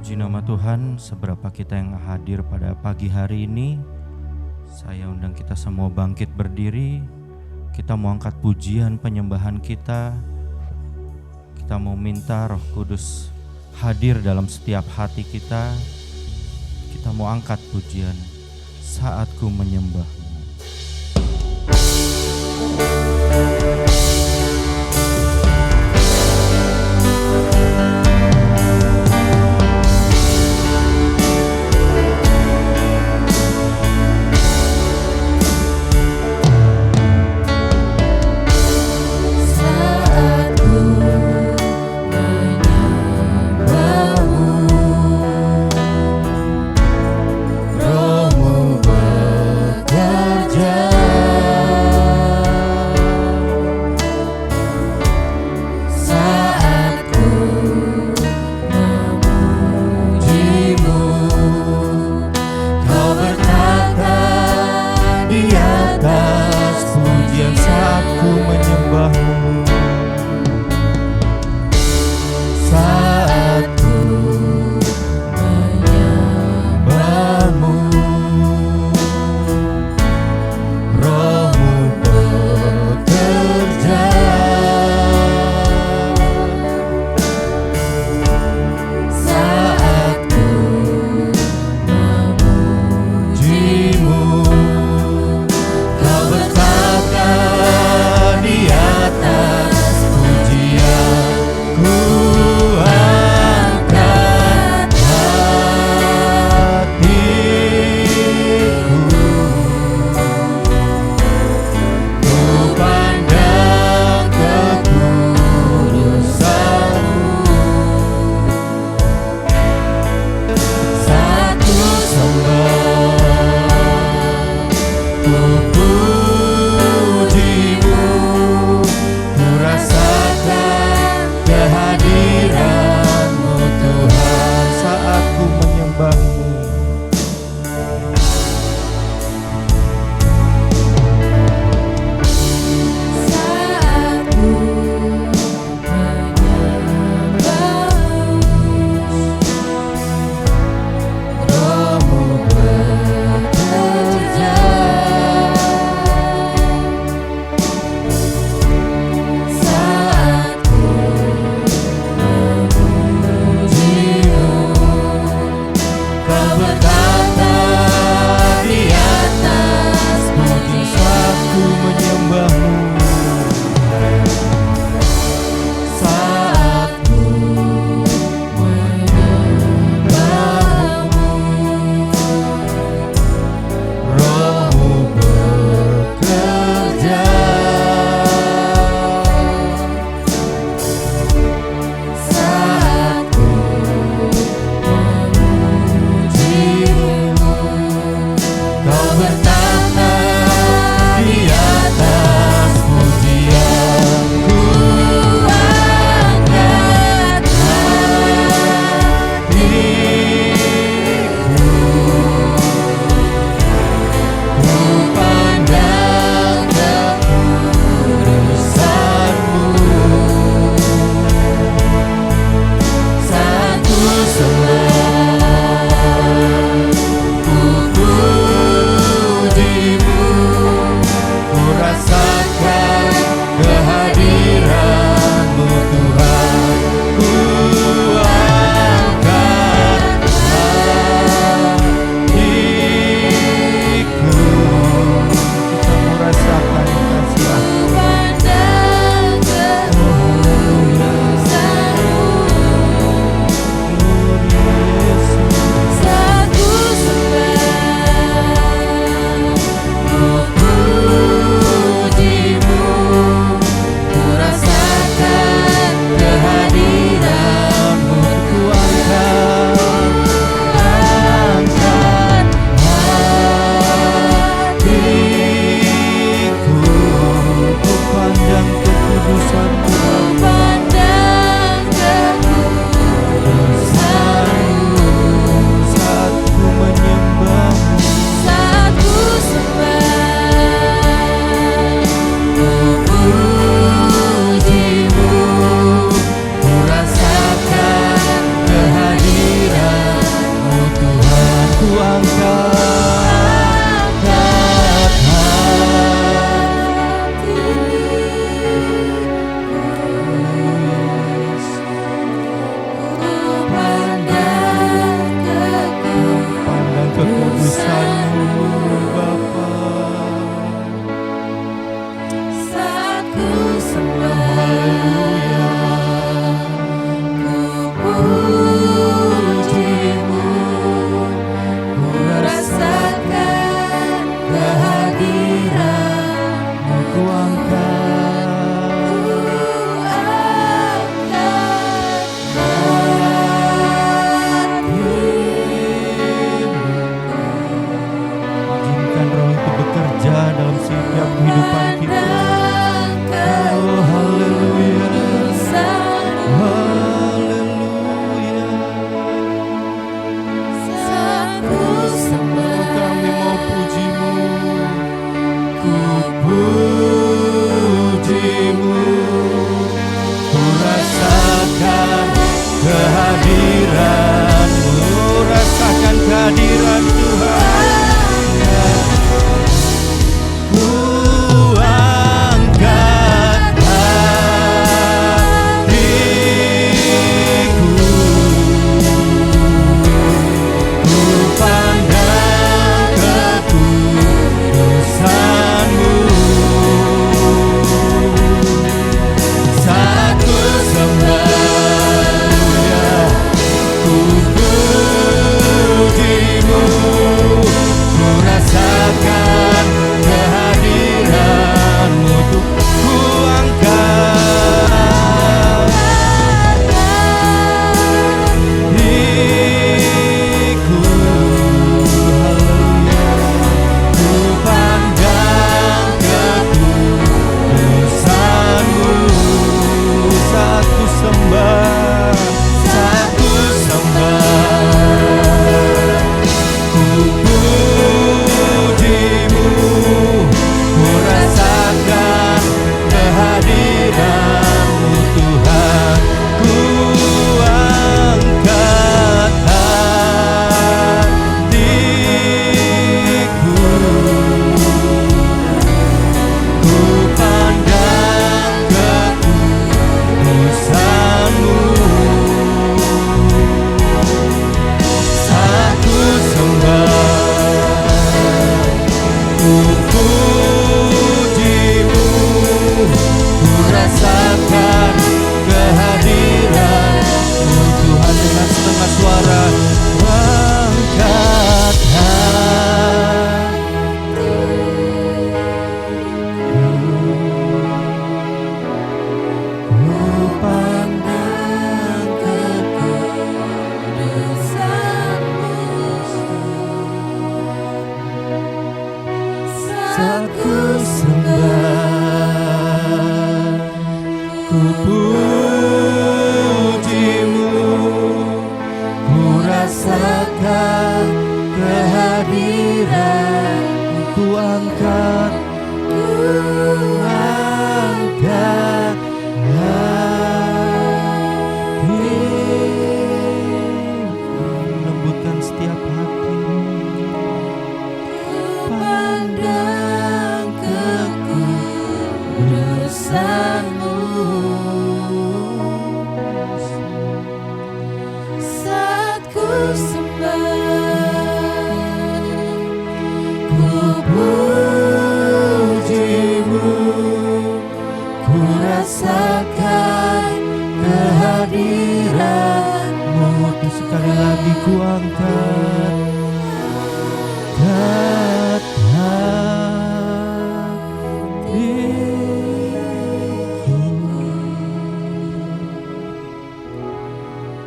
Puji nama Tuhan, seberapa kita yang hadir pada pagi hari ini. Saya undang kita semua bangkit berdiri. Kita mau angkat pujian penyembahan kita. Kita mau minta Roh Kudus hadir dalam setiap hati kita. Kita mau angkat pujian Saat Ku Menyembah. Rohmu bekerja kehadiran Tuhan. Ku angkat hatiku, ku pandang kekudusan-Mu. Saat ku sembah, ku puji-Mu, ku rasakan kehadiran-Mu. Ku angkat diriku, haleluya, ku pandang kekudusan-Mu. Saat ku sembah, saat ku sembah, ku puji-Mu, ku rasakan kehadiran-Mu Tuhan. Ku angkat hatiku, ku pandang kekudusan-Mu. Saat ku sembah, ku puji-Mu, ku rasakan kehadiran-Mu Tuhan. Dengan setengah suara, ku angkat ku pandang kekudusan-Mu. Saat ku sembah, ku puji-Mu, ku rasakan kehadiran-Mu. Ku angkat hatiku, lembutkan setiap hati. Pandang kekudusan-Mu. Saat ku sembah, ku puji-Mu, ku rasakan kehadiran-Mu. Sekali lagi ku angkat hatiku,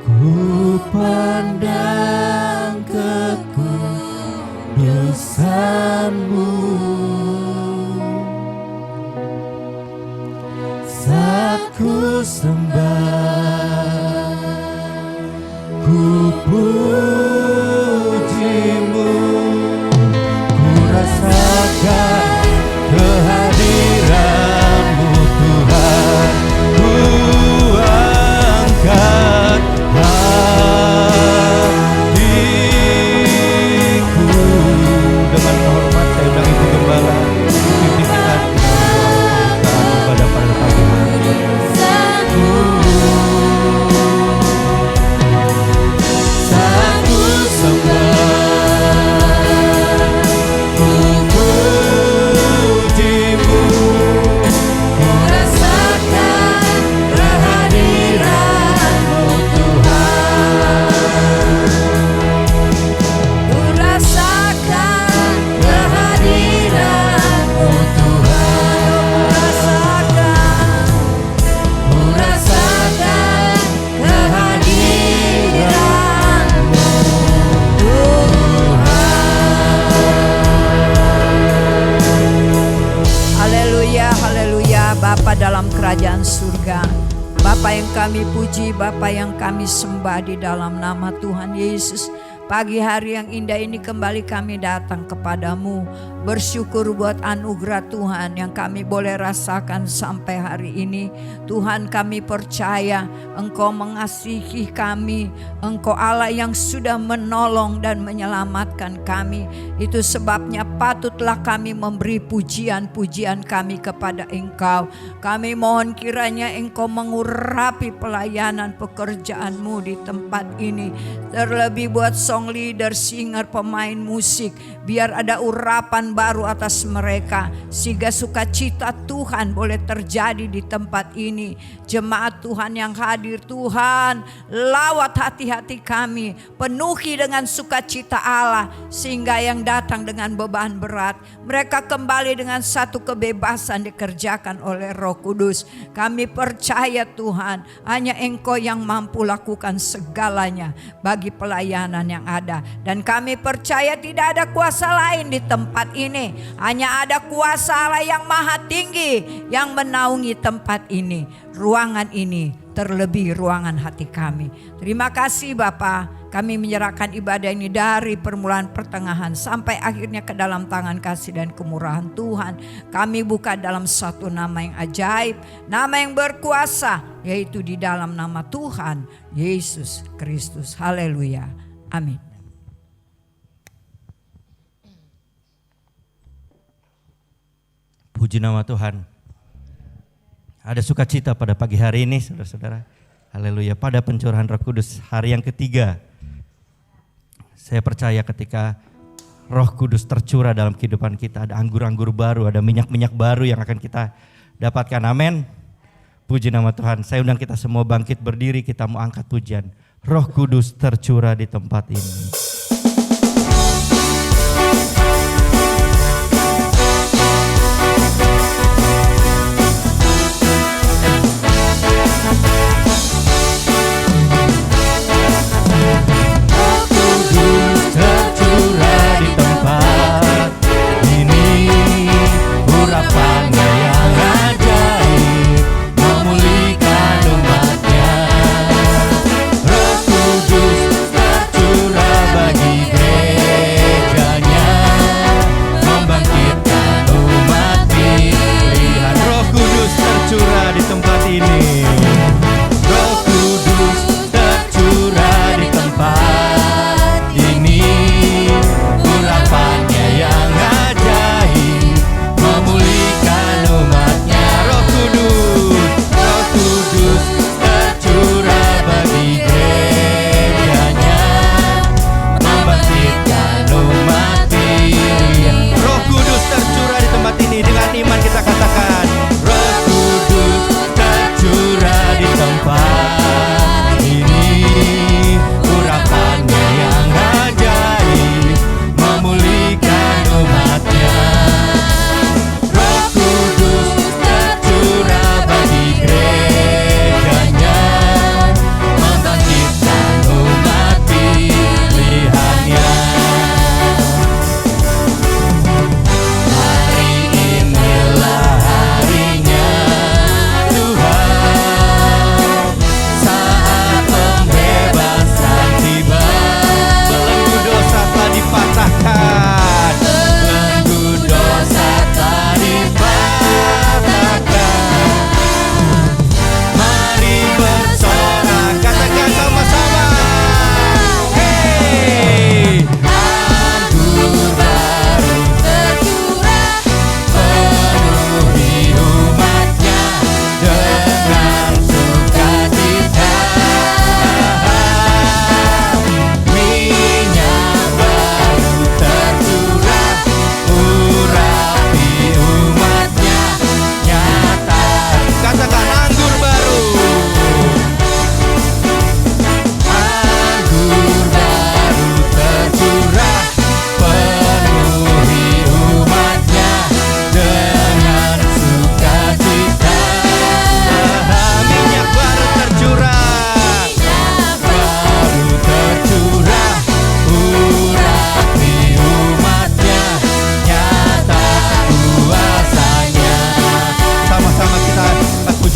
ku pandang kekudusan-Mu. Saat ku sembah, ku puji-Mu, ku rasakan kehadiran-Mu Tuhan. Ku angkat hatiku. Dengan hormat saya undang Ibu Gembala pimpin kita ibadah pada pagi hari ini. Saat ku sembah, ku puji-Mu, ku rasakan kehadiran-Mu Tuhan. Ku rasakan kehadiran-Mu Tuhan. Ku rasakan kehadiran-Mu Haleluya, haleluya. Bapa dalam kerajaan surga, Bapa yang kami puji, Bapa yang kami sembah di dalam nama Tuhan Yesus. Pagi hari yang indah ini kembali kami datang kepadamu, bersyukur buat anugerah Tuhan yang kami boleh rasakan sampai hari ini. Tuhan, kami percaya Engkau mengasihi kami, Engkau Allah yang sudah menolong dan menyelamatkan kami. Itu sebabnya patutlah kami memberi pujian-pujian kami kepada Engkau. Kami mohon kiranya Engkau mengurapi pelayanan pekerjaan-Mu di tempat ini. Terlebih buat song leader, singer, pemain musik, biar ada urapan baru atas mereka, sehingga sukacita Tuhan boleh terjadi di tempat ini. Jemaat Tuhan yang hadir, Tuhan lawat hati-hati kami, penuhi dengan sukacita Allah, sehingga yang datang dengan beban berat, mereka kembali dengan satu kebebasan dikerjakan oleh Roh Kudus. Kami percaya Tuhan, hanya Engkau yang mampu lakukan segalanya bagi pelayanan yang ada. Dan kami percaya tidak ada kuasa lain di tempat ini, hanya ada kuasa Allah yang maha tinggi yang menaungi tempat ini, ruangan ini, terlebih ruangan hati kami. Terima kasih Bapa, kami menyerahkan ibadah ini dari permulaan pertengahan sampai akhirnya ke dalam tangan kasih dan kemurahan Tuhan. Kami buka dalam satu nama yang ajaib, nama yang berkuasa, yaitu di dalam nama Tuhan Yesus Kristus. Haleluya, amin. Puji nama Tuhan. Ada sukacita pada pagi hari ini, saudara-saudara. Haleluya, pada pencurahan Roh Kudus hari yang ketiga. Saya percaya ketika Roh Kudus tercurah dalam kehidupan kita, ada anggur-anggur baru, ada minyak-minyak baru yang akan kita dapatkan. Amin. Puji nama Tuhan. Saya undang kita semua bangkit berdiri, kita mau angkat pujian. Roh Kudus tercurah di tempat ini.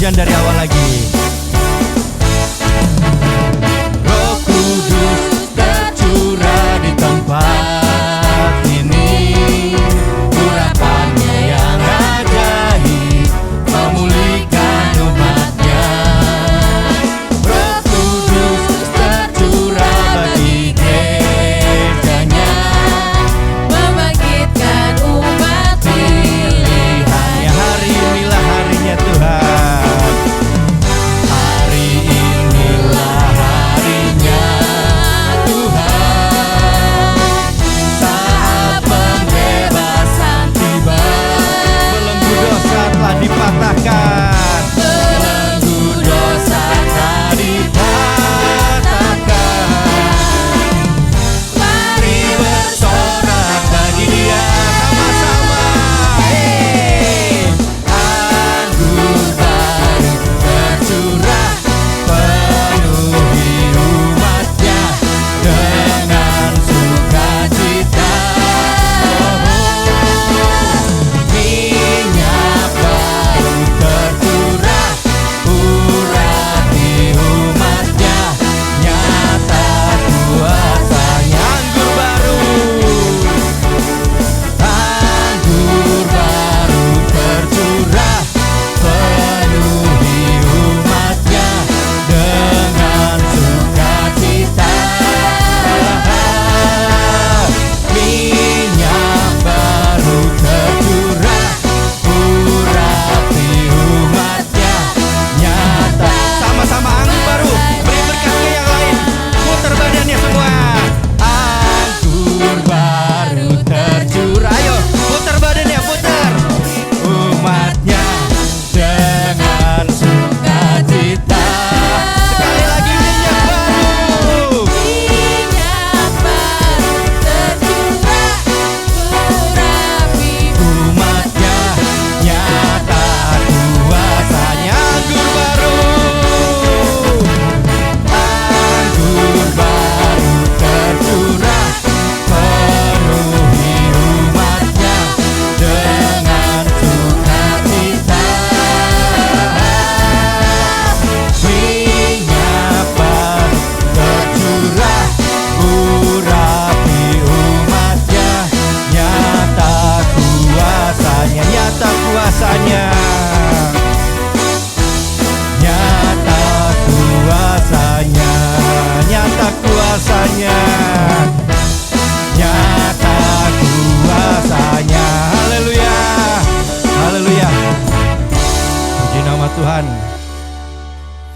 pujian dari awal lagi. Roh Kudus tercurah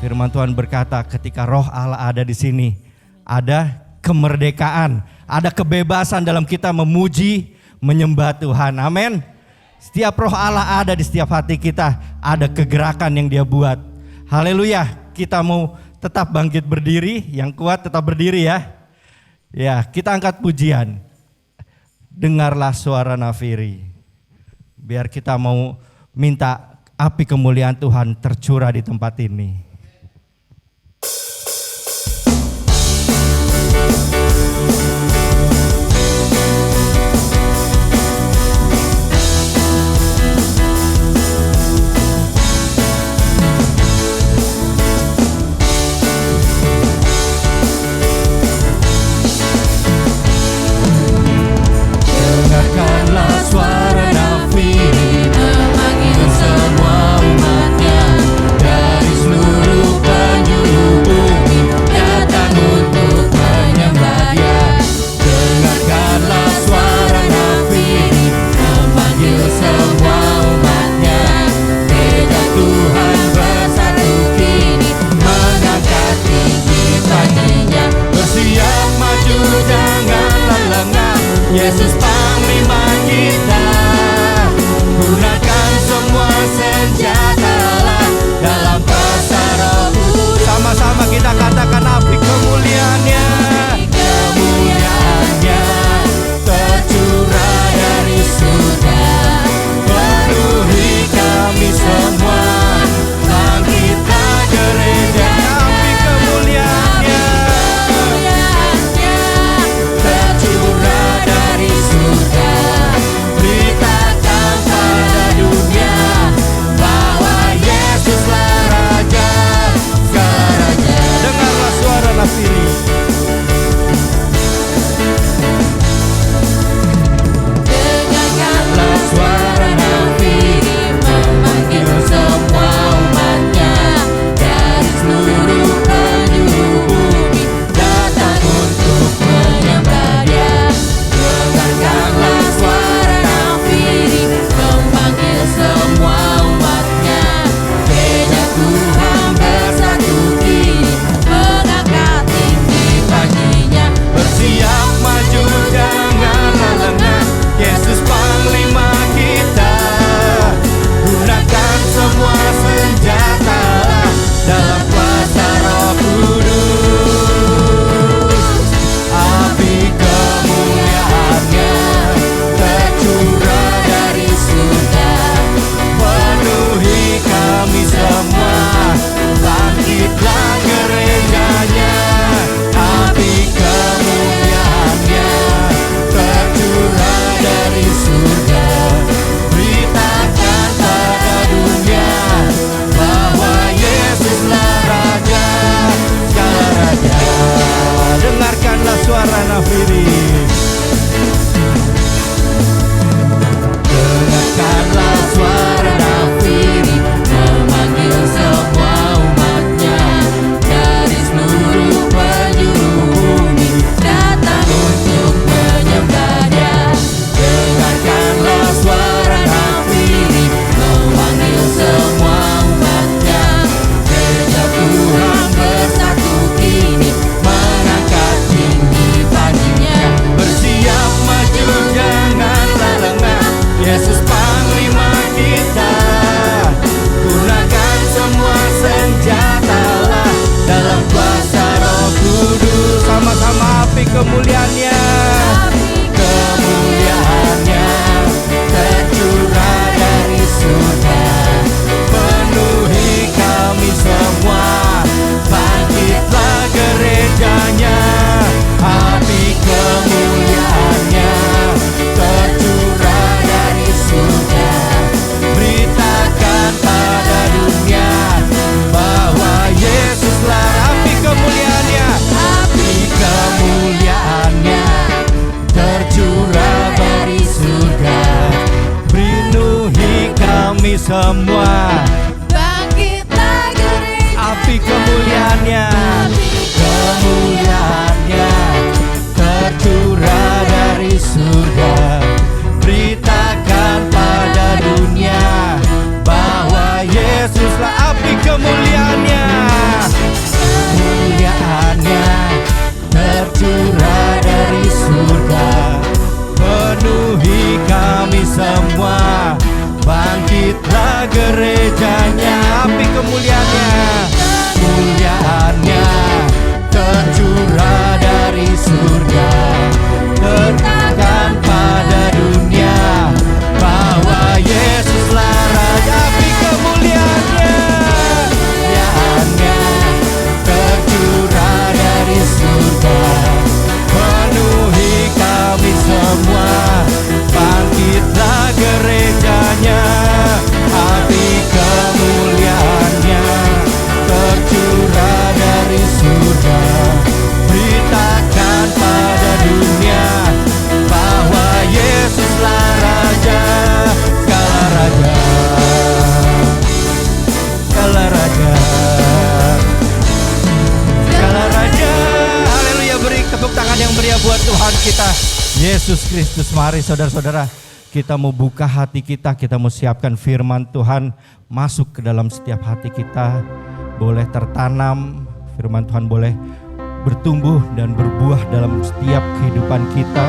Firman Tuhan berkata, ketika Roh Allah ada di sini, ada kemerdekaan, ada kebebasan dalam kita memuji, menyembah Tuhan. Amin. Setiap Roh Allah ada di setiap hati kita, ada kegerakan yang Dia buat. Haleluya. Kita mau tetap bangkit berdiri, yang kuat tetap berdiri ya. Ya, kita angkat pujian. Dengarlah suara nafiri. Biar kita mau minta api kemuliaan Tuhan tercurah di tempat ini. Dengarkanlah suara nafiri memanggil semua umatnya dari seluruh yang meriah buat Tuhan kita Yesus Kristus. Mari saudara-saudara, kita mau buka hati kita mau siapkan firman Tuhan masuk ke dalam setiap hati kita. Boleh tertanam, firman Tuhan boleh bertumbuh dan berbuah dalam setiap kehidupan kita.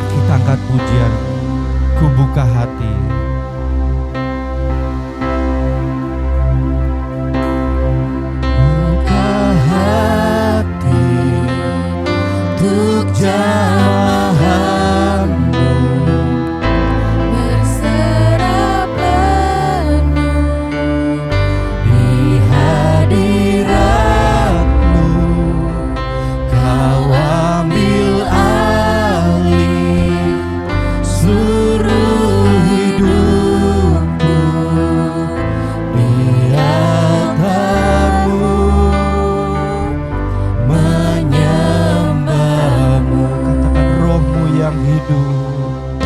Kita angkat pujian, ku buka hati. Untuk jamahan-Mu berserah penuh di hadirat-Mu, Kau ambil alih seluruh hidupku di altar-Mu. Yang hidup,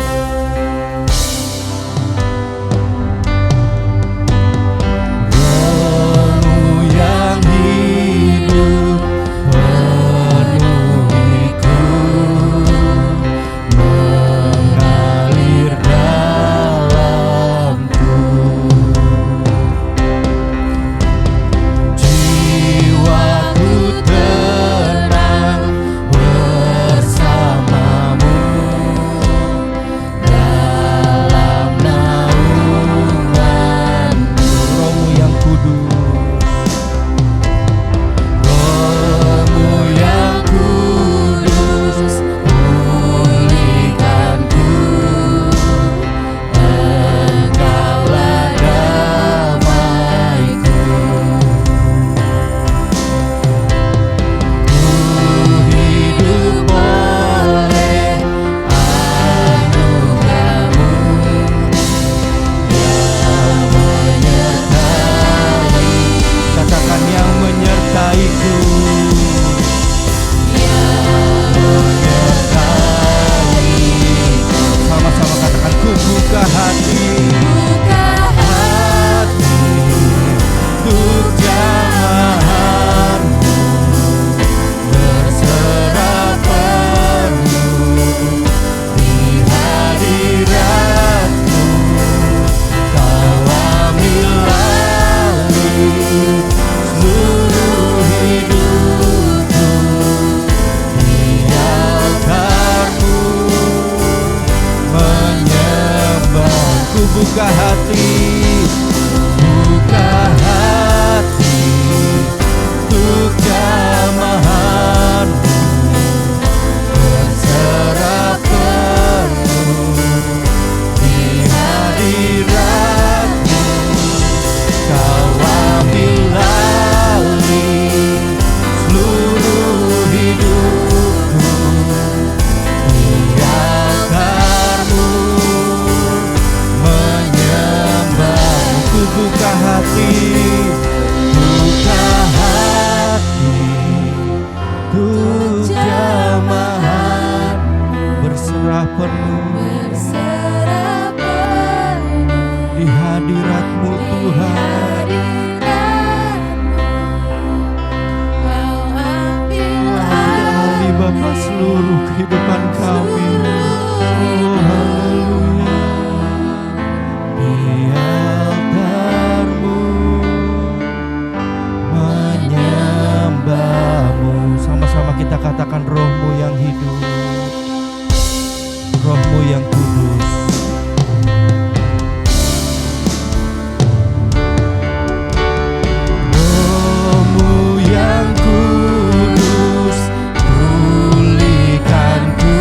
Roh-Mu yang hidup penuhiku, mengalir dalamku. Jiwaku tenang bersama-Mu dalam naungan-Mu. Roh-Mu yang kudus, Roh-Mu yang kudus, pulihkanku, Engkaulah damaiku. Ku hidup oleh anugerah-Mu yang menyertai, katakan yang menyertaiku. Sama-sama katakan, ku buka hati. buka hati untuk jamahan-Mu, berserah penuh di hadirat-Mu, Kau ambil alih seluruh hidupku di altar-Mu, menyembah. Ku buka hati, buka hati untuk jamahan-Mu, berserah penuh di hadirat-Mu, Kau ambil alih seluruh hidupku di altar-Mu, menyembah. ku buka hati, Buka hati untuk jamahan, berserah penuh berserah penuh di hadirat-Mu Tuhan. Kau ambil Alih Bapa seluruh kehidupan kami. Oh haleluya. Di altar-Mu menyembah-Mu. Sama-sama kita katakan, Roh-Mu yang hidup, Roh-Mu yang kudus. Roh-Mu yang kudus, pulihkanku,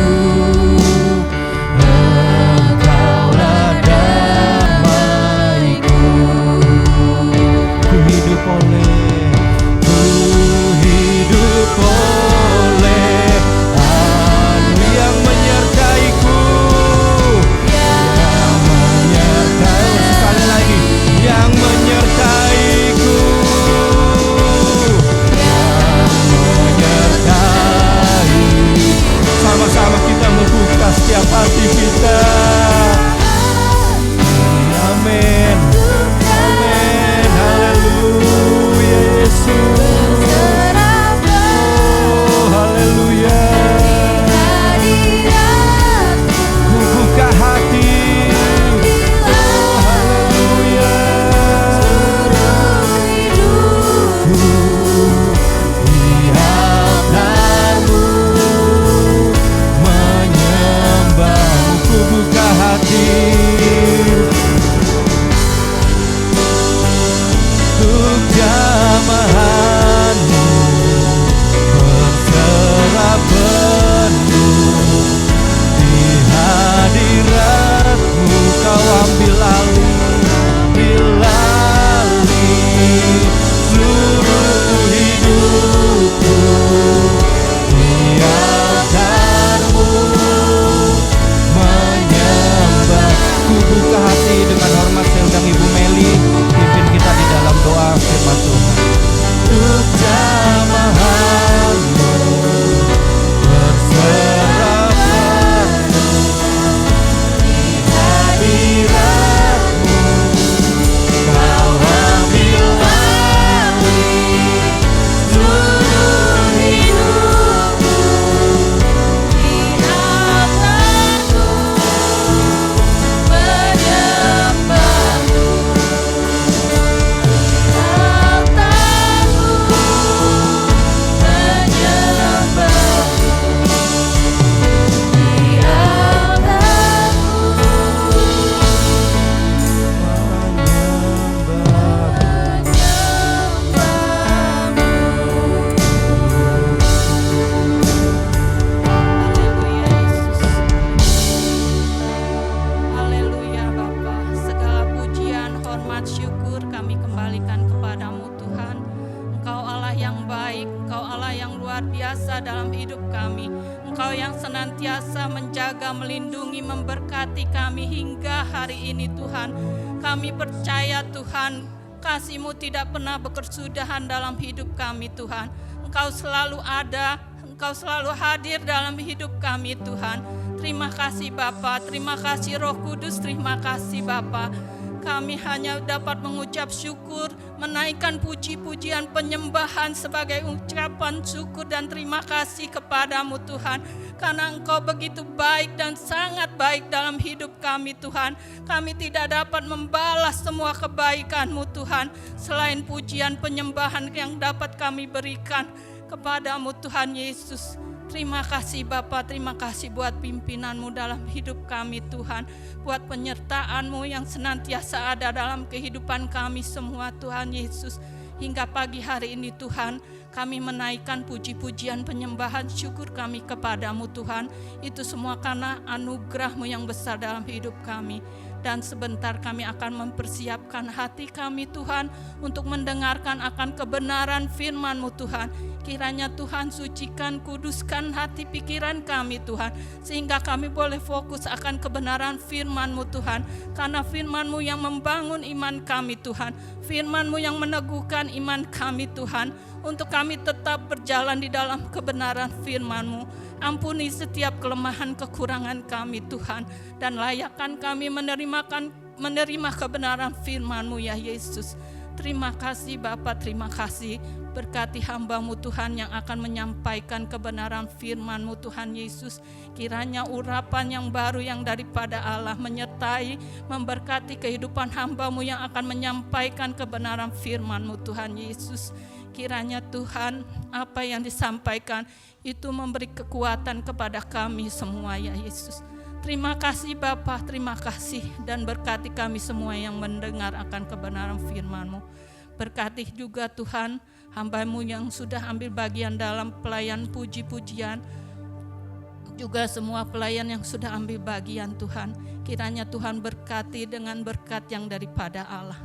Engkaulah damaiku. Ku hidup oleh Ku hidup oleh kuasa dalam hidup kami. Engkau yang senantiasa menjaga, melindungi, memberkati kami hingga hari ini Tuhan. Kami percaya Tuhan, kasih-Mu tidak pernah berkesudahan dalam hidup kami Tuhan. Engkau selalu ada, Engkau selalu hadir dalam hidup kami Tuhan. Terima kasih Bapa, terima kasih Roh Kudus, terima kasih Bapa. Kami hanya dapat mengucap syukur, menaikkan puji-pujian penyembahan sebagai ucapan syukur dan terima kasih kepadamu Tuhan. Karena Engkau begitu baik dan sangat baik dalam hidup kami Tuhan. Kami tidak dapat membalas semua kebaikan-Mu Tuhan, selain pujian penyembahan yang dapat kami berikan kepadamu Tuhan Yesus. Terima kasih Bapa, terima kasih buat pimpinan-Mu dalam hidup kami Tuhan. Buat penyertaan-Mu yang senantiasa ada dalam kehidupan kami semua Tuhan Yesus. Hingga pagi hari ini Tuhan, kami menaikkan puji-pujian penyembahan syukur kami kepadamu Tuhan. Itu semua karena anugerah-Mu yang besar dalam hidup kami. Dan sebentar kami akan mempersiapkan hati kami Tuhan untuk mendengarkan akan kebenaran firman-Mu Tuhan. Kiranya Tuhan sucikan, kuduskan hati pikiran kami Tuhan, sehingga kami boleh fokus akan kebenaran firman-Mu Tuhan. Karena firman-Mu yang membangun iman kami Tuhan, firman-Mu yang meneguhkan iman kami Tuhan, untuk kami tetap berjalan di dalam kebenaran firman-Mu. Ampuni setiap kelemahan kekurangan kami Tuhan, dan layakkan kami menerima kebenaran firman-Mu ya Yesus. Terima kasih Bapa, terima kasih. Berkati hamba-Mu Tuhan yang akan menyampaikan kebenaran firman-Mu Tuhan Yesus. Kiranya urapan yang baru yang daripada Allah menyertai, memberkati kehidupan hamba-Mu yang akan menyampaikan kebenaran firman-Mu Tuhan Yesus. Kiranya Tuhan, apa yang disampaikan itu memberi kekuatan kepada kami semua ya Yesus. Terima kasih Bapa, terima kasih, dan berkati kami semua yang mendengar akan kebenaran firman-Mu. Berkati juga Tuhan hamba-Mu yang sudah ambil bagian dalam pelayan puji-pujian, juga semua pelayan yang sudah ambil bagian Tuhan. Kiranya Tuhan berkati dengan berkat yang daripada Allah.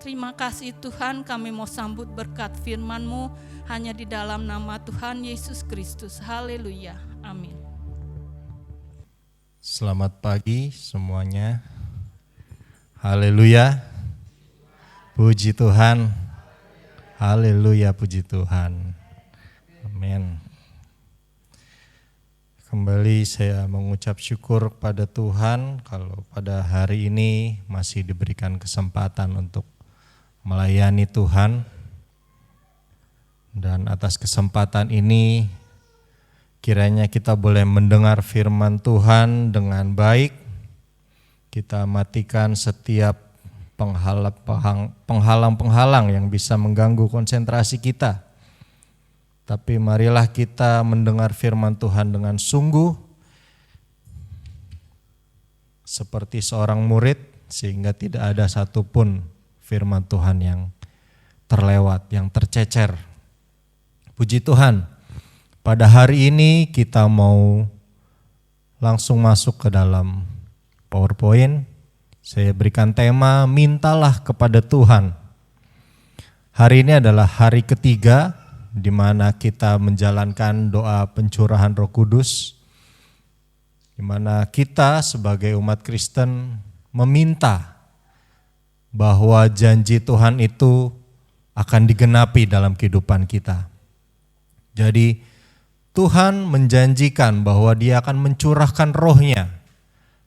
Terima kasih Tuhan, kami mau sambut berkat firman-Mu hanya di dalam nama Tuhan Yesus Kristus. Haleluya, amin. Selamat pagi semuanya. Haleluya. Puji Tuhan. Haleluya, puji Tuhan. Amin. Kembali saya mengucap syukur pada Tuhan kalau pada hari ini masih diberikan kesempatan untuk melayani Tuhan. Dan atas kesempatan ini kiranya kita boleh mendengar firman Tuhan dengan baik. Kita matikan setiap penghalang-penghalang yang bisa mengganggu konsentrasi kita. Tapi marilah kita mendengar firman Tuhan dengan sungguh seperti seorang murid, sehingga tidak ada satupun firman Tuhan yang terlewat, yang tercecer. Puji Tuhan, pada hari ini kita mau langsung masuk ke dalam PowerPoint. Saya berikan tema, mintalah kepada Tuhan. Hari ini adalah hari ketiga di mana kita menjalankan doa pencurahan Roh Kudus, di mana kita sebagai umat Kristen meminta bahwa janji Tuhan itu akan digenapi dalam kehidupan kita. Jadi Tuhan menjanjikan bahwa Dia akan mencurahkan roh-Nya,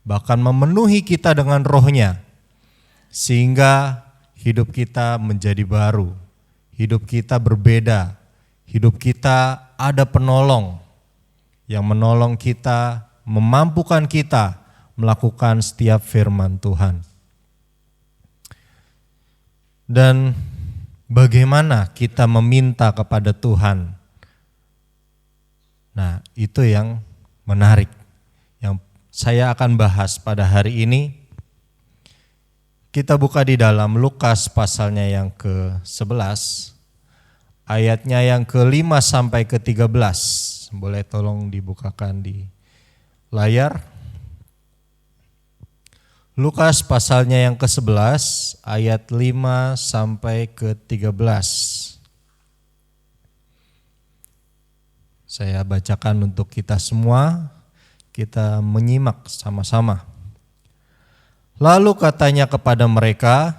bahkan memenuhi kita dengan roh-Nya, sehingga hidup kita menjadi baru, hidup kita berbeda, hidup kita ada penolong yang menolong kita, memampukan kita melakukan setiap firman Tuhan. Dan bagaimana kita meminta kepada Tuhan? Nah, itu yang menarik, yang saya akan bahas pada hari ini. Kita buka di dalam Lukas pasalnya yang ke-11, ayatnya yang ke-5 sampai ke-13. Boleh tolong dibukakan di layar. Lukas pasalnya yang ke-11 ayat 5 sampai ke-13. Saya bacakan untuk kita semua, kita menyimak sama-sama. Lalu katanya kepada mereka,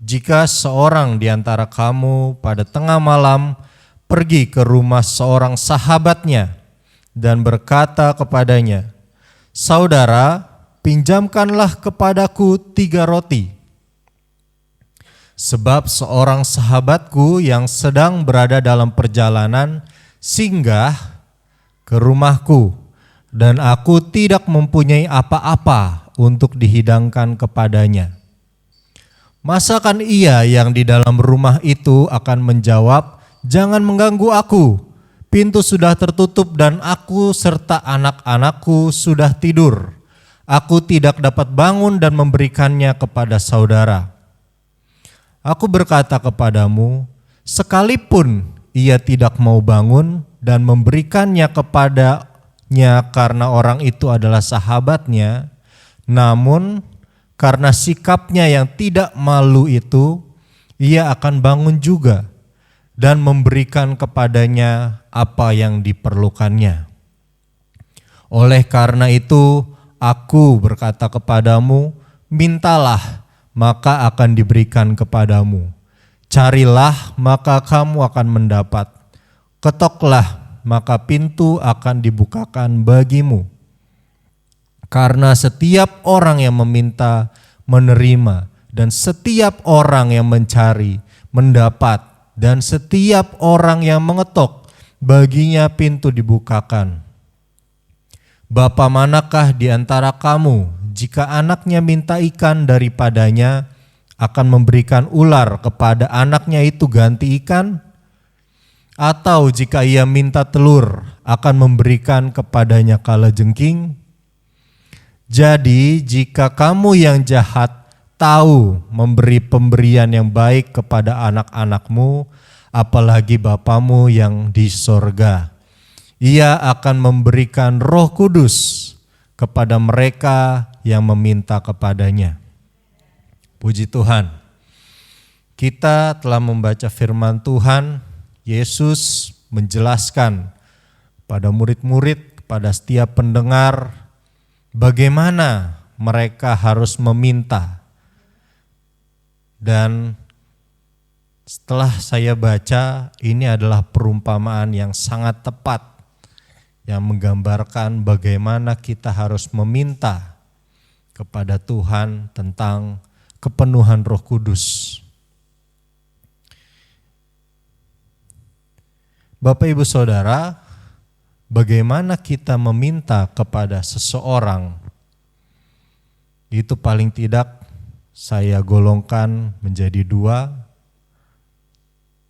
jika seorang di antara kamu pada tengah malam pergi ke rumah seorang sahabatnya dan berkata kepadanya, "Saudara, pinjamkanlah kepadaku 3 roti. Sebab seorang sahabatku yang sedang berada dalam perjalanan singgah ke rumahku dan aku tidak mempunyai apa-apa untuk dihidangkan kepadanya." Masakan ia yang di dalam rumah itu akan menjawab, "Jangan mengganggu aku, pintu sudah tertutup dan aku serta anak-anakku sudah tidur. Aku tidak dapat bangun dan memberikannya kepada saudara." Aku berkata kepadamu, sekalipun ia tidak mau bangun dan memberikannya kepadanya karena orang itu adalah sahabatnya, namun karena sikapnya yang tidak malu itu, ia akan bangun juga dan memberikan kepadanya apa yang diperlukannya. Oleh karena itu, aku berkata kepadamu, mintalah, maka akan diberikan kepadamu. Carilah, maka kamu akan mendapat. Ketoklah, maka pintu akan dibukakan bagimu. Karena setiap orang yang meminta menerima, dan setiap orang yang mencari mendapat, dan setiap orang yang mengetok baginya pintu dibukakan. Bapa manakah di antara kamu jika anaknya minta ikan daripadanya akan memberikan ular kepada anaknya itu ganti ikan? Atau jika ia minta telur akan memberikan kepadanya kalajengking? Jadi jika kamu yang jahat tahu memberi pemberian yang baik kepada anak-anakmu, apalagi Bapamu yang di sorga, ia akan memberikan Roh Kudus kepada mereka yang meminta kepadanya. Puji Tuhan. Kita telah membaca firman Tuhan. Yesus menjelaskan pada murid-murid, kepada setiap pendengar, bagaimana mereka harus meminta. Dan setelah saya baca, ini adalah perumpamaan yang sangat tepat, yang menggambarkan bagaimana kita harus meminta kepada Tuhan tentang kepenuhan Roh Kudus. Bapak Ibu Saudara, bagaimana kita meminta kepada seseorang, itu paling tidak saya golongkan menjadi 2.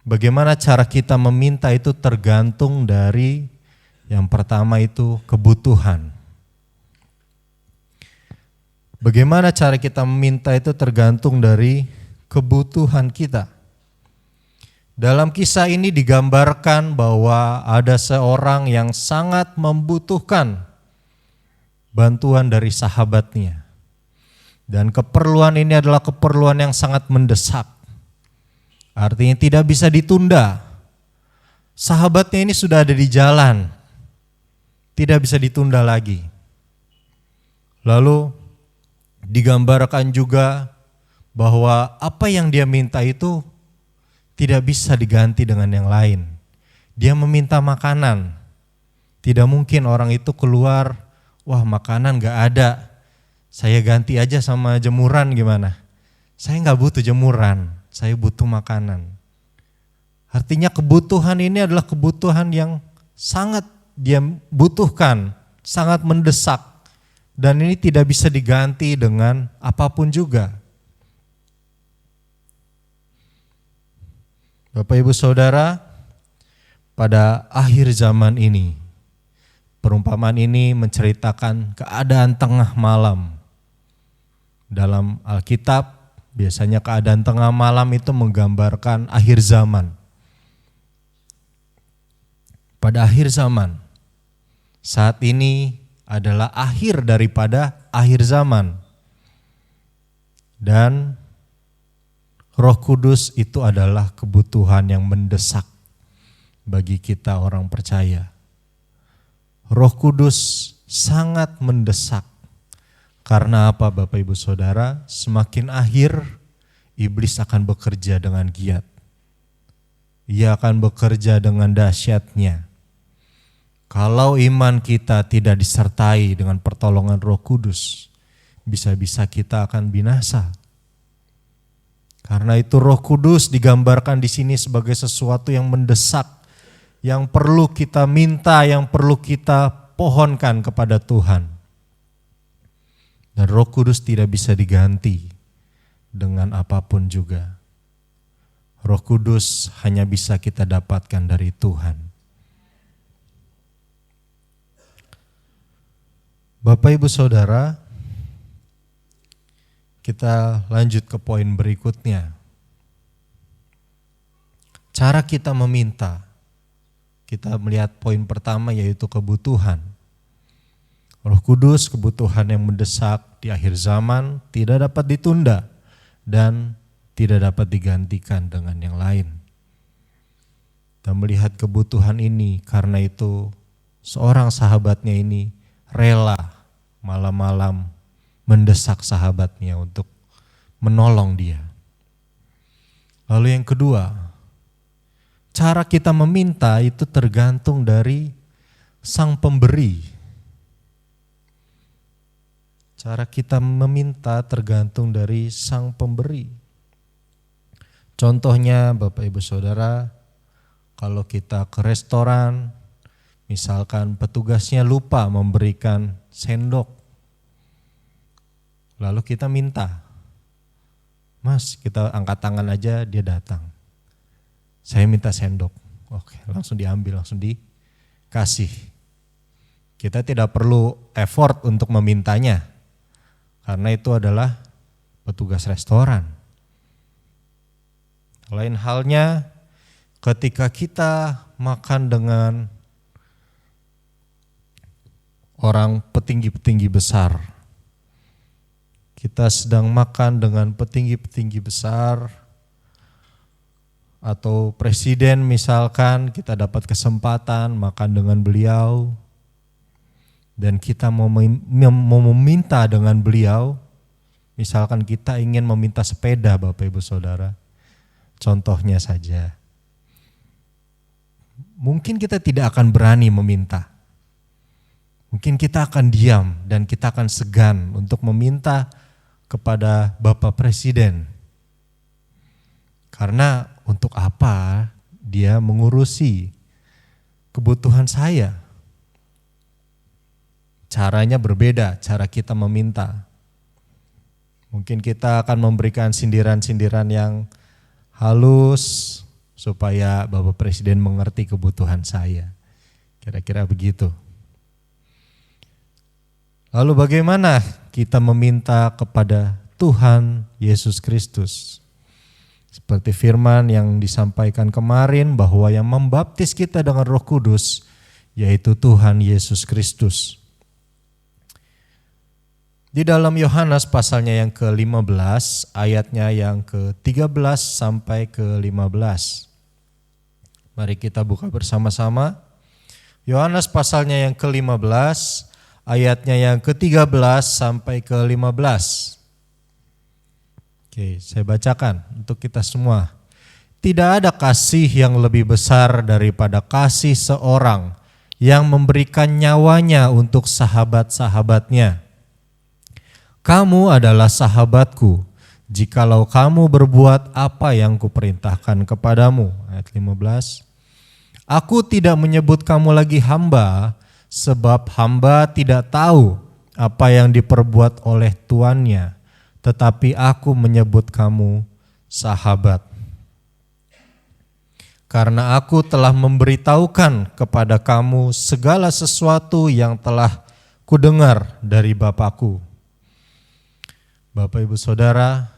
Bagaimana cara kita meminta itu tergantung dari yang pertama itu kebutuhan. Bagaimana cara kita meminta itu tergantung dari kebutuhan kita. Dalam kisah ini digambarkan bahwa ada seorang yang sangat membutuhkan bantuan dari sahabatnya. Dan keperluan ini adalah keperluan yang sangat mendesak. Artinya tidak bisa ditunda. Sahabatnya ini sudah ada di jalan. Tidak bisa ditunda lagi. Lalu digambarkan juga bahwa apa yang dia minta itu tidak bisa diganti dengan yang lain. Dia meminta makanan. Tidak mungkin orang itu keluar, wah makanan gak ada, saya ganti aja sama jemuran gimana. Saya gak butuh jemuran, saya butuh makanan. Artinya kebutuhan ini adalah kebutuhan yang sangat dia butuhkan, sangat mendesak. Dan ini tidak bisa diganti dengan apapun juga. Bapak Ibu Saudara, pada akhir zaman ini, perumpamaan ini menceritakan keadaan tengah malam. Dalam Alkitab, biasanya keadaan tengah malam itu menggambarkan akhir zaman. Pada akhir zaman, saat ini adalah akhir daripada akhir zaman. Dan Roh Kudus itu adalah kebutuhan yang mendesak bagi kita orang percaya. Roh Kudus sangat mendesak. Karena apa Bapak Ibu Saudara? Semakin akhir iblis akan bekerja dengan giat. Ia akan bekerja dengan dahsyatnya. Kalau iman kita tidak disertai dengan pertolongan Roh Kudus, bisa-bisa kita akan binasa. Karena itu Roh Kudus digambarkan di sini sebagai sesuatu yang mendesak, yang perlu kita minta, yang perlu kita pohonkan kepada Tuhan. Dan Roh Kudus tidak bisa diganti dengan apapun juga. Roh Kudus hanya bisa kita dapatkan dari Tuhan. Bapak Ibu Saudara, kita lanjut ke poin berikutnya. Cara kita meminta. Kita melihat poin pertama yaitu kebutuhan. Roh Kudus, kebutuhan yang mendesak di akhir zaman tidak dapat ditunda dan tidak dapat digantikan dengan yang lain. Kita melihat kebutuhan ini, karena itu seorang sahabatnya ini rela malam-malam mendesak sahabatnya untuk menolong dia. Lalu yang kedua, cara kita meminta itu tergantung dari sang pemberi. Cara kita meminta tergantung dari sang pemberi. Contohnya Bapak Ibu Saudara, kalau kita ke restoran, misalkan petugasnya lupa memberikan sendok, lalu kita minta, Mas, kita angkat tangan aja, dia datang. Saya minta sendok. Oke, langsung diambil, langsung dikasih. Kita tidak perlu effort untuk memintanya, karena itu adalah petugas restoran. Lain halnya ketika kita makan dengan orang petinggi-petinggi besar. Kita sedang makan dengan petinggi-petinggi besar, atau presiden misalkan, kita dapat kesempatan makan dengan beliau, dan kita mau meminta dengan beliau. Misalkan kita ingin meminta sepeda Bapak Ibu Saudara, contohnya saja. Mungkin kita tidak akan berani meminta. Mungkin kita akan diam dan kita akan segan untuk meminta kepada Bapak Presiden. Karena untuk apa dia mengurusi kebutuhan saya? Caranya berbeda, cara kita meminta. Mungkin kita akan memberikan sindiran-sindiran yang halus supaya Bapak Presiden mengerti kebutuhan saya. Kira-kira begitu. Lalu bagaimana kita meminta kepada Tuhan Yesus Kristus? Seperti firman yang disampaikan kemarin bahwa yang membaptis kita dengan Roh Kudus yaitu Tuhan Yesus Kristus. Di dalam Yohanes pasalnya yang ke-15, ayatnya yang ke-13 sampai ke-15. Mari kita buka bersama-sama. Yohanes pasalnya yang ke-15, ayatnya yang ke-13 sampai ke-15. Oke, saya bacakan untuk kita semua. Tidak ada kasih yang lebih besar daripada kasih seorang yang memberikan nyawanya untuk sahabat-sahabatnya. Kamu adalah sahabatku, jikalau kamu berbuat apa yang kuperintahkan kepadamu. Ayat 15. Aku tidak menyebut kamu lagi hamba, sebab hamba tidak tahu apa yang diperbuat oleh tuannya, tetapi aku menyebut kamu sahabat. Karena aku telah memberitahukan kepada kamu segala sesuatu yang telah kudengar dari Bapakku. Bapak Ibu Saudara,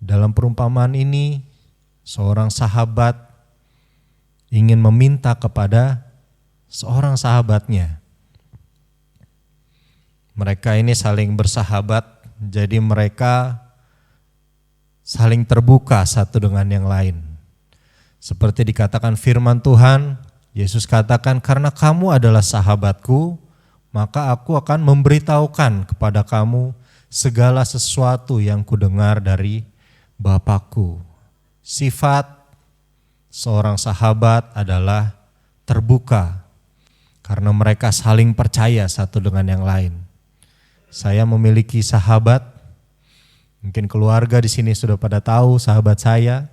dalam perumpamaan ini seorang sahabat ingin meminta kepada seorang sahabatnya. Mereka ini saling bersahabat, jadi mereka saling terbuka satu dengan yang lain. Seperti dikatakan firman Tuhan, Yesus katakan, karena kamu adalah sahabatku, maka aku akan memberitahukan kepada kamu segala sesuatu yang kudengar dari Bapakku. Sifat seorang sahabat adalah terbuka, karena mereka saling percaya satu dengan yang lain. Saya memiliki sahabat, mungkin keluarga di sini sudah pada tahu sahabat saya,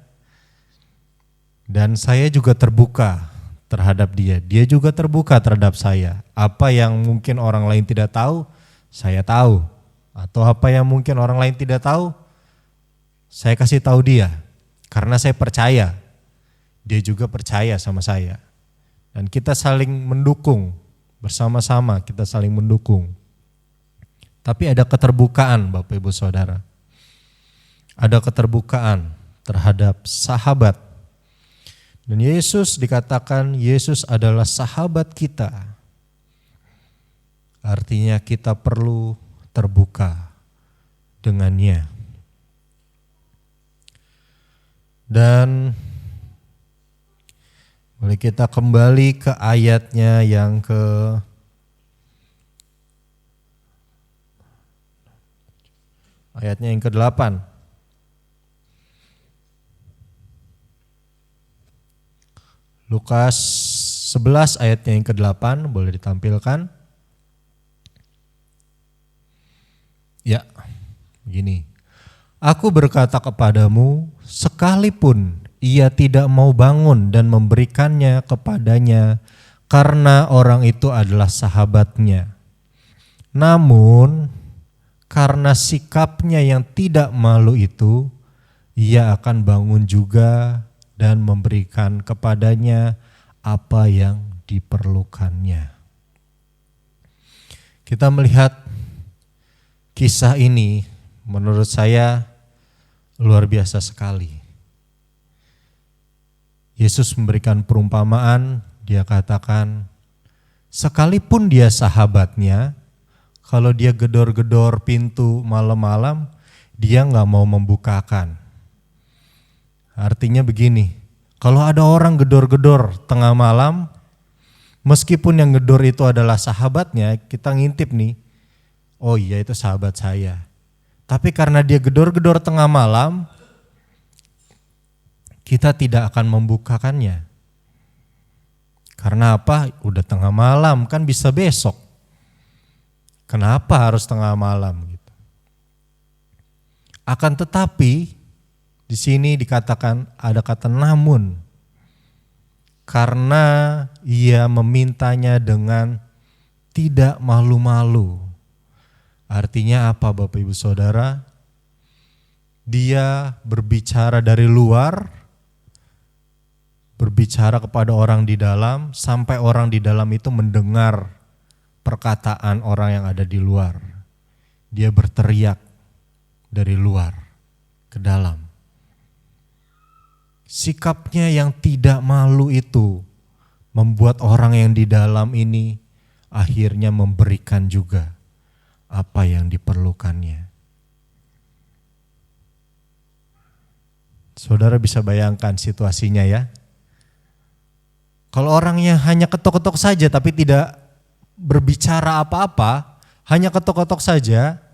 dan saya juga terbuka terhadap dia. Dia juga terbuka terhadap saya. Apa yang mungkin orang lain tidak tahu, saya tahu. Atau apa yang mungkin orang lain tidak tahu, saya kasih tahu dia. Karena saya percaya, dia juga percaya sama saya. Dan kita saling mendukung, bersama-sama kita saling mendukung. Tapi ada keterbukaan Bapak Ibu Saudara. Ada keterbukaan terhadap sahabat. Dan Yesus dikatakan Yesus adalah sahabat kita. Artinya kita perlu terbuka dengannya. Dan boleh kita kembali ke ayatnya yang ke-8. Lukas 11 ayatnya yang ke-8 boleh ditampilkan. Ya, begini. Aku berkata kepadamu, sekalipun ia tidak mau bangun dan memberikannya kepadanya karena orang itu adalah sahabatnya. Namun karena sikapnya yang tidak malu itu, ia akan bangun juga dan memberikan kepadanya apa yang diperlukannya. Kita melihat kisah ini menurut saya luar biasa sekali. Yesus memberikan perumpamaan, dia katakan, sekalipun dia sahabatnya, kalau dia gedor-gedor pintu malam-malam, dia gak mau membukakan. Artinya begini, kalau ada orang gedor-gedor tengah malam, meskipun yang gedor itu adalah sahabatnya, kita ngintip nih, oh iya itu sahabat saya. Tapi karena dia gedor-gedor tengah malam, kita tidak akan membukakannya. Karena apa? Udah tengah malam, kan bisa besok. Kenapa harus tengah malam? Gitu. Akan tetapi, di sini dikatakan ada kata namun, karena ia memintanya dengan tidak malu-malu. Artinya apa Bapak Ibu Saudara? Dia berbicara dari luar, berbicara kepada orang di dalam, sampai orang di dalam itu mendengar perkataan orang yang ada di luar. Dia berteriak dari luar ke dalam. Sikapnya yang tidak malu itu membuat orang yang di dalam ini akhirnya memberikan juga apa yang diperlukannya. Saudara bisa bayangkan situasinya ya. Kalau orangnya hanya ketok-ketok saja tapi tidak berbicara apa-apa, hanya ketok-ketok saja,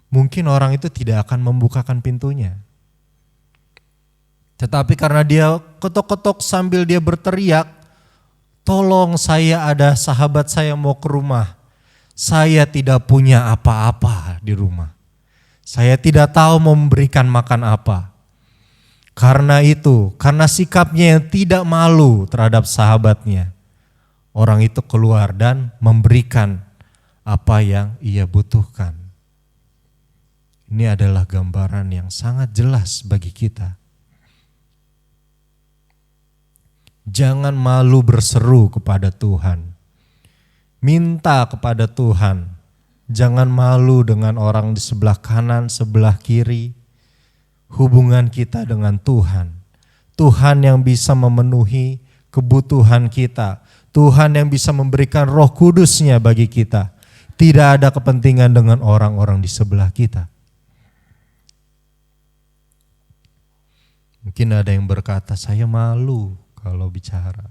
mungkin orang itu tidak akan membukakan pintunya. Tetapi karena dia ketok-ketok sambil dia berteriak, tolong saya ada sahabat saya mau ke rumah. Saya tidak punya apa-apa di rumah. Saya tidak tahu memberikan makan apa. Karena itu, karena sikapnya yang tidak malu terhadap sahabatnya, orang itu keluar dan memberikan apa yang ia butuhkan. Ini adalah gambaran yang sangat jelas bagi kita. Jangan malu berseru kepada Tuhan. Minta kepada Tuhan. Jangan malu dengan orang di sebelah kanan, sebelah kiri. Hubungan kita dengan Tuhan. Tuhan yang bisa memenuhi kebutuhan kita. Tuhan yang bisa memberikan Roh Kudus-Nya bagi kita. Tidak ada kepentingan dengan orang-orang di sebelah kita. Mungkin ada yang berkata, saya malu kalau bicara.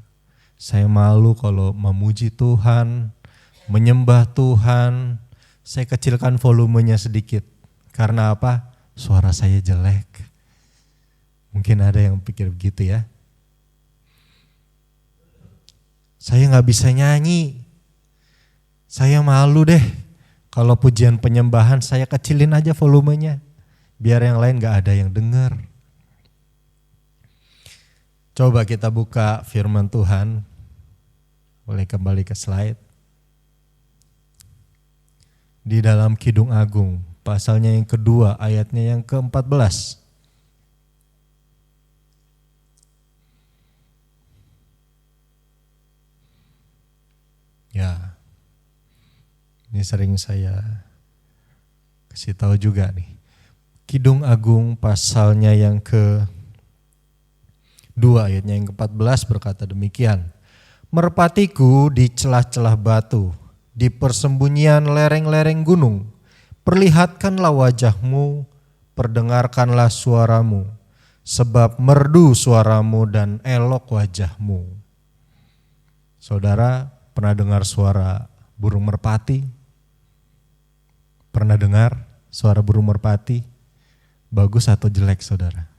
Saya malu kalau memuji Tuhan, menyembah Tuhan. Saya kecilkan volumenya sedikit. Karena apa? Suara saya jelek. Mungkin ada yang pikir begitu ya. Saya gak bisa nyanyi. Saya malu deh. Kalau pujian penyembahan saya kecilin aja volumenya. Biar yang lain gak ada yang dengar. Coba kita buka firman Tuhan. Boleh kembali ke slide. Di dalam Kidung Agung, pasalnya yang kedua, ayatnya yang ke-14. Ya, ini sering saya kasih tahu juga nih. Kidung Agung pasalnya yang ke-2 ayatnya yang ke-14 berkata demikian. Merpatiku di celah-celah batu, di persembunyian lereng-lereng gunung, perlihatkanlah wajahmu, perdengarkanlah suaramu, sebab merdu suaramu dan elok wajahmu. Saudara, pernah dengar suara burung merpati? Pernah dengar suara burung merpati? Bagus atau jelek saudara?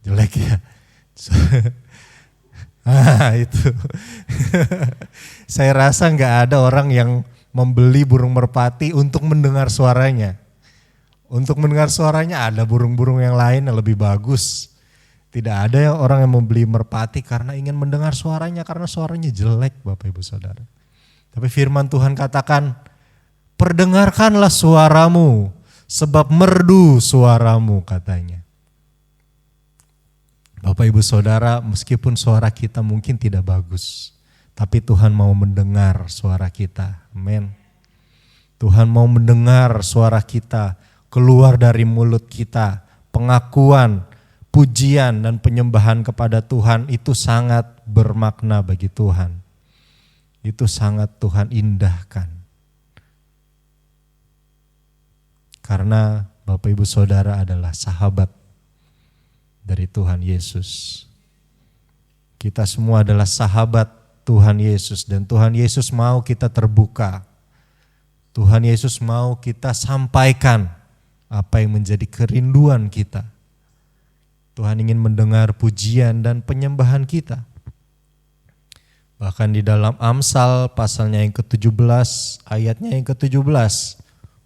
Jelek ya? Itu. Saya rasa gak ada orang yang membeli burung merpati untuk mendengar suaranya. Untuk mendengar suaranya ada burung-burung yang lain yang lebih bagus. Tidak ada orang yang membeli merpati karena ingin mendengar suaranya, karena suaranya jelek Bapak Ibu Saudara. Tapi firman Tuhan katakan, perdengarkanlah suaramu, sebab merdu suaramu katanya. Bapak Ibu Saudara, meskipun suara kita mungkin tidak bagus, tapi Tuhan mau mendengar suara kita. Amin. Tuhan mau mendengar suara kita keluar dari mulut kita, pengakuan, pujian dan penyembahan kepada Tuhan itu sangat bermakna bagi Tuhan. Itu sangat Tuhan indahkan. Karena Bapak Ibu Saudara adalah sahabat dari Tuhan Yesus. Kita semua adalah sahabat Tuhan Yesus dan Tuhan Yesus mau kita terbuka. Tuhan Yesus mau kita sampaikan apa yang menjadi kerinduan kita. Tuhan ingin mendengar pujian dan penyembahan kita. Bahkan di dalam Amsal pasalnya yang ke-17, ayatnya yang ke-17.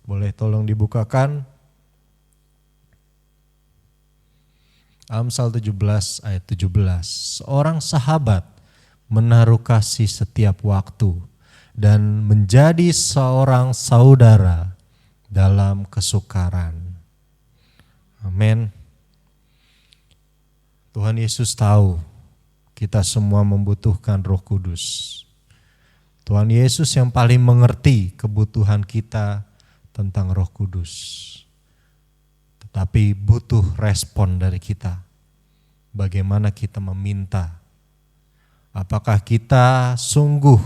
Boleh tolong dibukakan. Amsal 17 ayat 17. Seorang sahabat menaruh kasih setiap waktu dan menjadi seorang saudara dalam kesukaran. Amin. Tuhan Yesus tahu kita semua membutuhkan Roh Kudus. Tuhan Yesus yang paling mengerti kebutuhan kita tentang Roh Kudus. Tetapi butuh respon dari kita. Bagaimana kita meminta? Apakah kita sungguh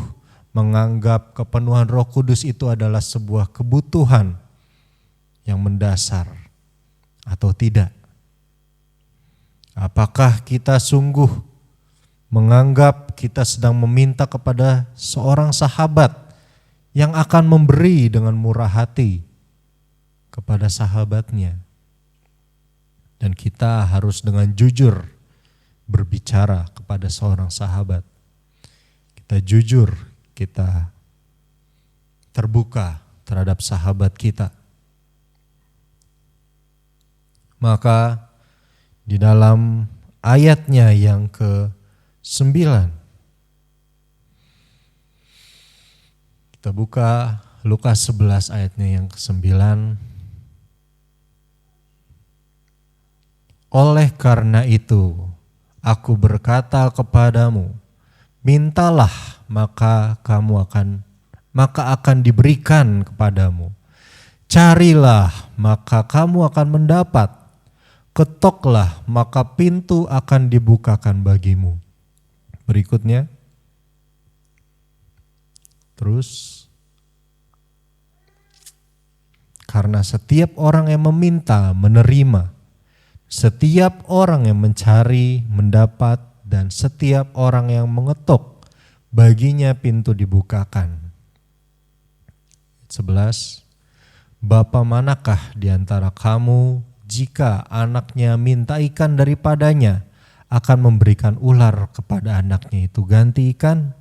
menganggap kepenuhan Roh Kudus itu adalah sebuah kebutuhan yang mendasar atau tidak? Apakah kita sungguh menganggap kita sedang meminta kepada seorang sahabat yang akan memberi dengan murah hati kepada sahabatnya? Dan kita harus dengan jujur berbicara kepada seorang sahabat. Kita jujur, kita terbuka terhadap sahabat kita. Maka di dalam ayatnya yang ke-9, kita buka Lukas 11 ayatnya yang ke-9. Oleh karena itu, aku berkata kepadamu, mintalah maka akan diberikan kepadamu. Carilah maka kamu akan mendapat. Ketoklah maka pintu akan dibukakan bagimu. Berikutnya. Terus. Karena setiap orang yang meminta menerima. Setiap orang yang mencari mendapat dan setiap orang yang mengetuk, baginya pintu dibukakan. 11. Bapa manakah di antara kamu jika anaknya minta ikan daripadanya akan memberikan ular kepada anaknya itu ganti ikan?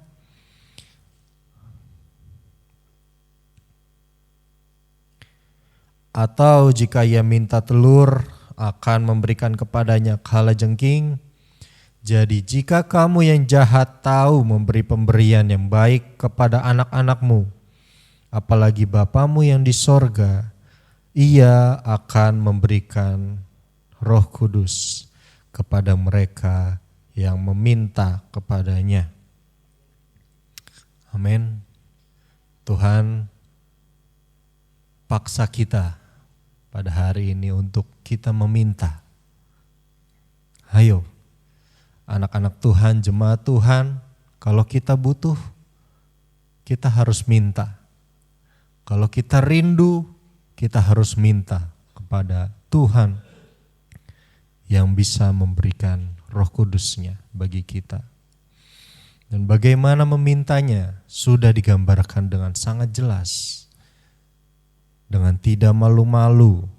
Atau jika ia minta telur akan memberikan kepadanya kalajengking? Jadi jika kamu yang jahat tahu memberi pemberian yang baik kepada anak-anakmu, apalagi Bapamu yang di sorga, ia akan memberikan Roh Kudus kepada mereka yang meminta kepadanya. Amin. Tuhan paksa kita pada hari ini untuk kita meminta. Ayo, anak-anak Tuhan, jemaat Tuhan, kalau kita butuh, kita harus minta. Kalau kita rindu, kita harus minta kepada Tuhan yang bisa memberikan Roh Kudus-Nya bagi kita. Dan bagaimana memintanya sudah digambarkan dengan sangat jelas. Dengan tidak malu-malu,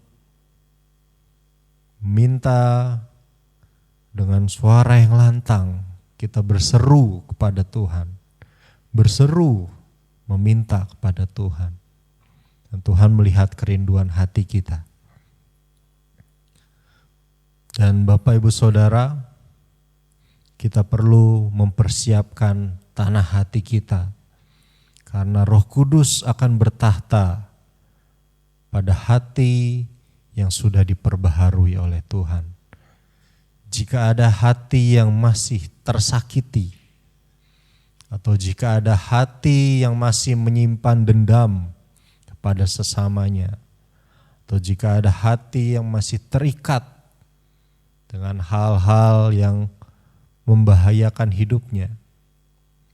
minta dengan suara yang lantang, kita berseru kepada Tuhan, berseru meminta kepada Tuhan. Dan Tuhan melihat kerinduan hati kita. Dan Bapak Ibu Saudara, kita perlu mempersiapkan tanah hati kita, karena Roh Kudus akan bertahta pada hati yang sudah diperbaharui oleh Tuhan. Jika ada hati yang masih tersakiti, atau jika ada hati yang masih menyimpan dendam kepada sesamanya, atau jika ada hati yang masih terikat dengan hal-hal yang membahayakan hidupnya,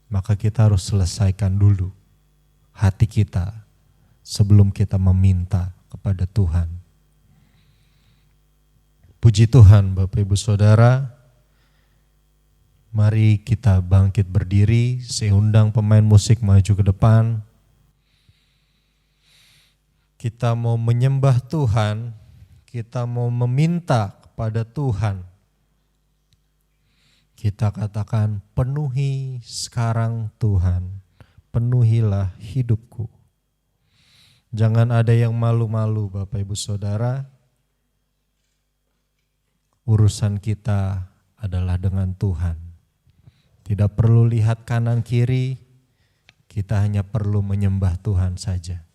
maka kita harus selesaikan dulu hati kita sebelum kita meminta kepada Tuhan. Puji Tuhan Bapak Ibu Saudara, mari kita bangkit berdiri, saya undang pemain musik maju ke depan. Kita mau menyembah Tuhan, kita mau meminta kepada Tuhan. Kita katakan, penuhi sekarang Tuhan, penuhilah hidupku. Jangan ada yang malu-malu Bapak Ibu Saudara. Urusan kita adalah dengan Tuhan. Tidak perlu lihat kanan kiri, kita hanya perlu menyembah Tuhan saja.